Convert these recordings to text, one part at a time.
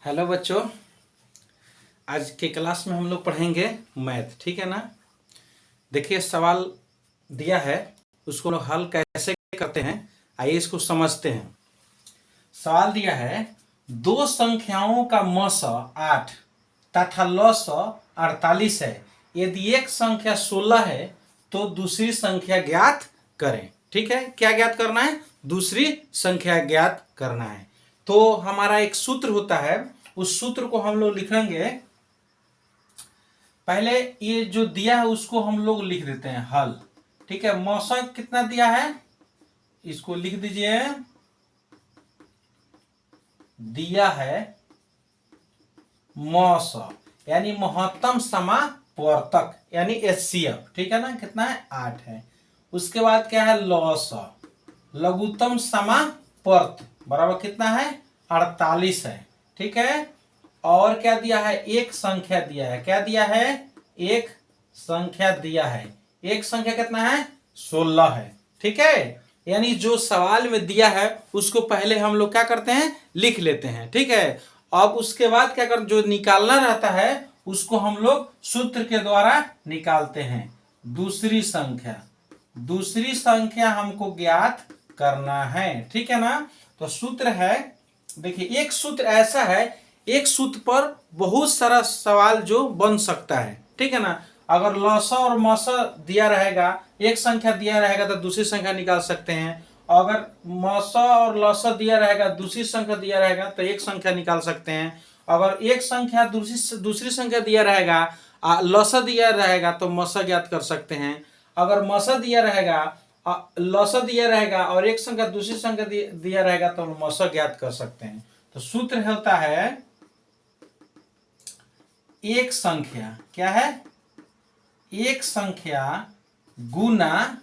Hello बच्चों, आज के क्लास में हम लोग पढ़ेंगे मैथ। ठीक है ना। देखिए, सवाल दिया है, उसको लोग हल कैसे करते हैं, आइए इसको समझते हैं। सवाल दिया है, दो संख्याओं का मस 8 तथा लस 48 है। यदि एक संख्या 16 है तो दूसरी संख्या ज्ञात करें। ठीक है, क्या ज्ञात करना है? दूसरी संख्या ज्ञात करना है। तो हमारा एक सूत्र होता है, उस सूत्र को हम लोग लिखेंगे। पहले ये जो दिया है उसको हम लोग लिख देते हैं हल। ठीक है, मौसा कितना दिया है इसको लिख दीजिए। दिया है मौस यानी महत्तम समापवर्तक यानी एचसीएफ। ठीक है ना, कितना है? 8 है। उसके बाद क्या है? लॉस लघुत्तम समापर्त बराबर कितना है? 48 है। ठीक है, और क्या दिया है? एक संख्या दिया है। क्या दिया है? एक संख्या दिया है। एक संख्या कितना है? 16 है। ठीक है, यानी जो सवाल में दिया है उसको पहले हम लोग क्या करते हैं? लिख लेते हैं। ठीक है, अब उसके बाद क्या कर, जो निकालना रहता है उसको हम लोग सूत्र के द्वारा निकालते हैं। दूसरी संख्या हमको ज्ञात करना है। ठीक है ना। तो सूत्र है, देखिए एक सूत्र ऐसा है, एक सूत्र पर बहुत सारा सवाल जो बन सकता है। ठीक है ना। अगर लसा और मसा दिया रहेगा, एक संख्या दिया रहेगा तो दूसरी संख्या निकाल सकते हैं। अगर मसा और लसा दिया रहेगा, दूसरी संख्या दिया रहेगा तो एक संख्या निकाल सकते हैं। अगर एक संख्या दूसरी संख्या दिया रहेगा, लसा दिया रहेगा तो मसा ज्ञात कर सकते हैं। अगर मसा दिया रहेगा, लसा दिया रहेगा और एक संख्या दूसरी संख्या दिया रहेगा तो मसा ज्ञात कर सकते हैं। तो सूत्र होता है, एक संख्या क्या है? एक संख्या गुना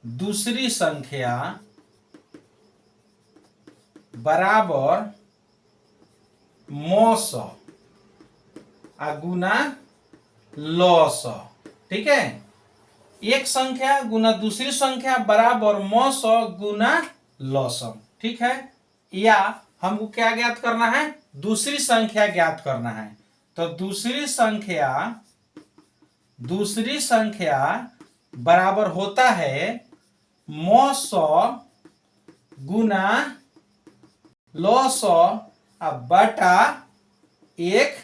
दूसरी संख्या बराबर मौस गुना लॉस। ठीक है, एक संख्या गुना दूसरी संख्या बराबर मौस गुना लॉस। ठीक है, या हमको क्या ज्ञात करना है? दूसरी संख्या ज्ञात करना है। तो दूसरी संख्या बराबर होता है मौस गुना लॉस बटा एक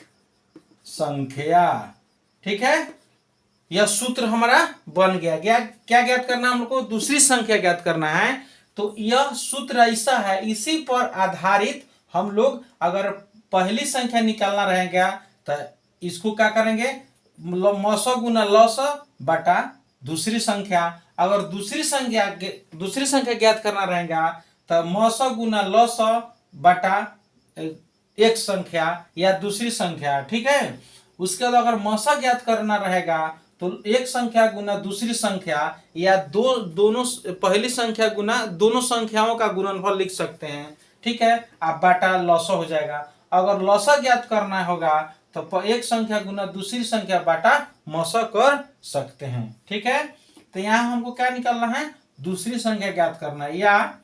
संख्या। ठीक है, यह सूत्र हमारा बन गया। क्या ज्ञात करना है हमको? दूसरी संख्या ज्ञात करना है। तो यह सूत्र ऐसा है, इसी पर आधारित हम लोग अगर पहली संख्या निकालना रहेगा तो इसको क्या करेंगे? मौस गुना लॉस बटा दूसरी संख्या। अगर दूसरी संख्या ज्ञात करना रहेगा तो मौस गुना लॉस बटा एक संख्या या दूसरी संख्या। ठीक है, उसके बाद अगर मौसा ज्ञात करना रहेगा तो एक संख्या गुना दूसरी संख्या या दोनों पहली संख्या गुना दोनों संख्याओं का गुणनफल लिख सकते हैं। ठीक है, आप बाटा लॉसा हो जाएगा। अगर लॉसा ज्ञात करना होगा तो एक संख्या गुना दूसरी संख्या बाटा मौसा कर सकते हैं। ठीक है, तो यहाँ हमको क्या निकालना है? दूसरी संख्या ज्ञात करना है, या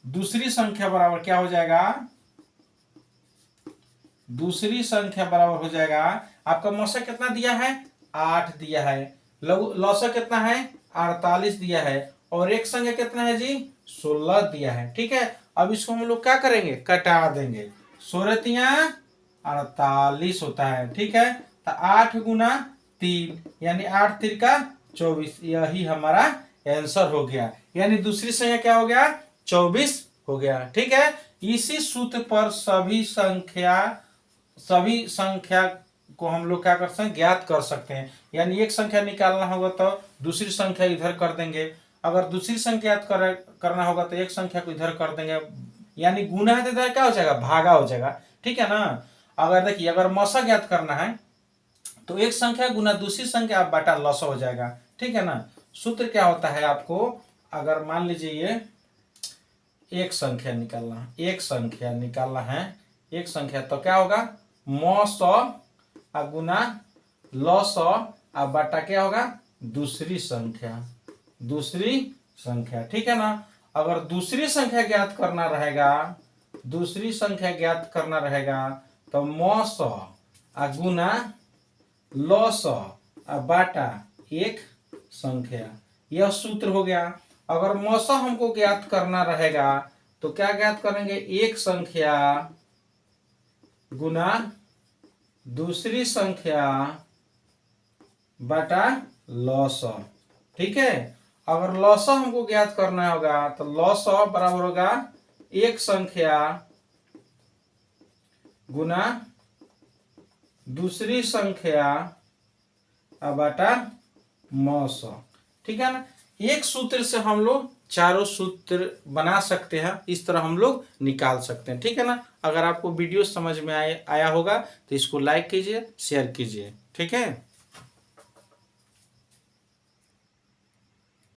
दूसरी संख्या बराबर क्या हो जाएगा? दूसरी संख्या बराबर हो जाएगा, आपका मौसा कितना दिया है? 8 दिया है। लौसा कितना है? 48 दिया है। और एक संख्या कितना है जी? 16 दिया है। ठीक है, अब इसको हम लोग क्या करेंगे? कटा देंगे। 16 48 होता है। ठीक है, तो 8 गुना 3 यानी 8 3 24, यही हमारा आंसर हो गया। यानी दूसरी संख्या क्या हो गया? 24 हो गया। ठीक है, इसी सूत्र पर सभी संख्या को हम लोग क्या कर सकते हैं? ज्ञात कर सकते हैं। यानी एक संख्या निकालना होगा तो दूसरी संख्या इधर कर देंगे। अगर दूसरी संख्या करना होगा तो एक संख्या को इधर कर देंगे। यानी गुना है तो इधर क्या हो जाएगा? भागा हो जाएगा। ठीक है ना। अगर देखिए, अगर मौसा ज्ञात करना है तो एक संख्या गुना दूसरी संख्या बटा लॉस हो जाएगा। ठीक है ना। सूत्र क्या होता है आपको? अगर मान लीजिए ये एक संख्या निकालना है, एक संख्या, तो क्या होगा? मौस गुना लॉस बटा क्या होगा? दूसरी संख्या। ठीक है ना। अगर दूसरी संख्या ज्ञात करना रहेगा, दूसरी संख्या ज्ञात करना रहेगा तो मौस गुना लॉस बाटा एक संख्या। यह सूत्र हो गया। अगर मौसा हमको ज्ञात करना रहेगा तो क्या ज्ञात करेंगे, एक संख्या गुना दूसरी संख्या बटा लॉस। ठीक है, अगर लॉस हमको ज्ञात करना होगा तो लॉस बराबर होगा एक संख्या गुना दूसरी संख्या बटा मौस। ठीक है ना, एक सूत्र से हम लोग चारों सूत्र बना सकते हैं, इस तरह हम लोग निकाल सकते हैं। ठीक है ना, अगर आपको वीडियो समझ में आया होगा तो इसको लाइक कीजिए, शेयर कीजिए। ठीक है।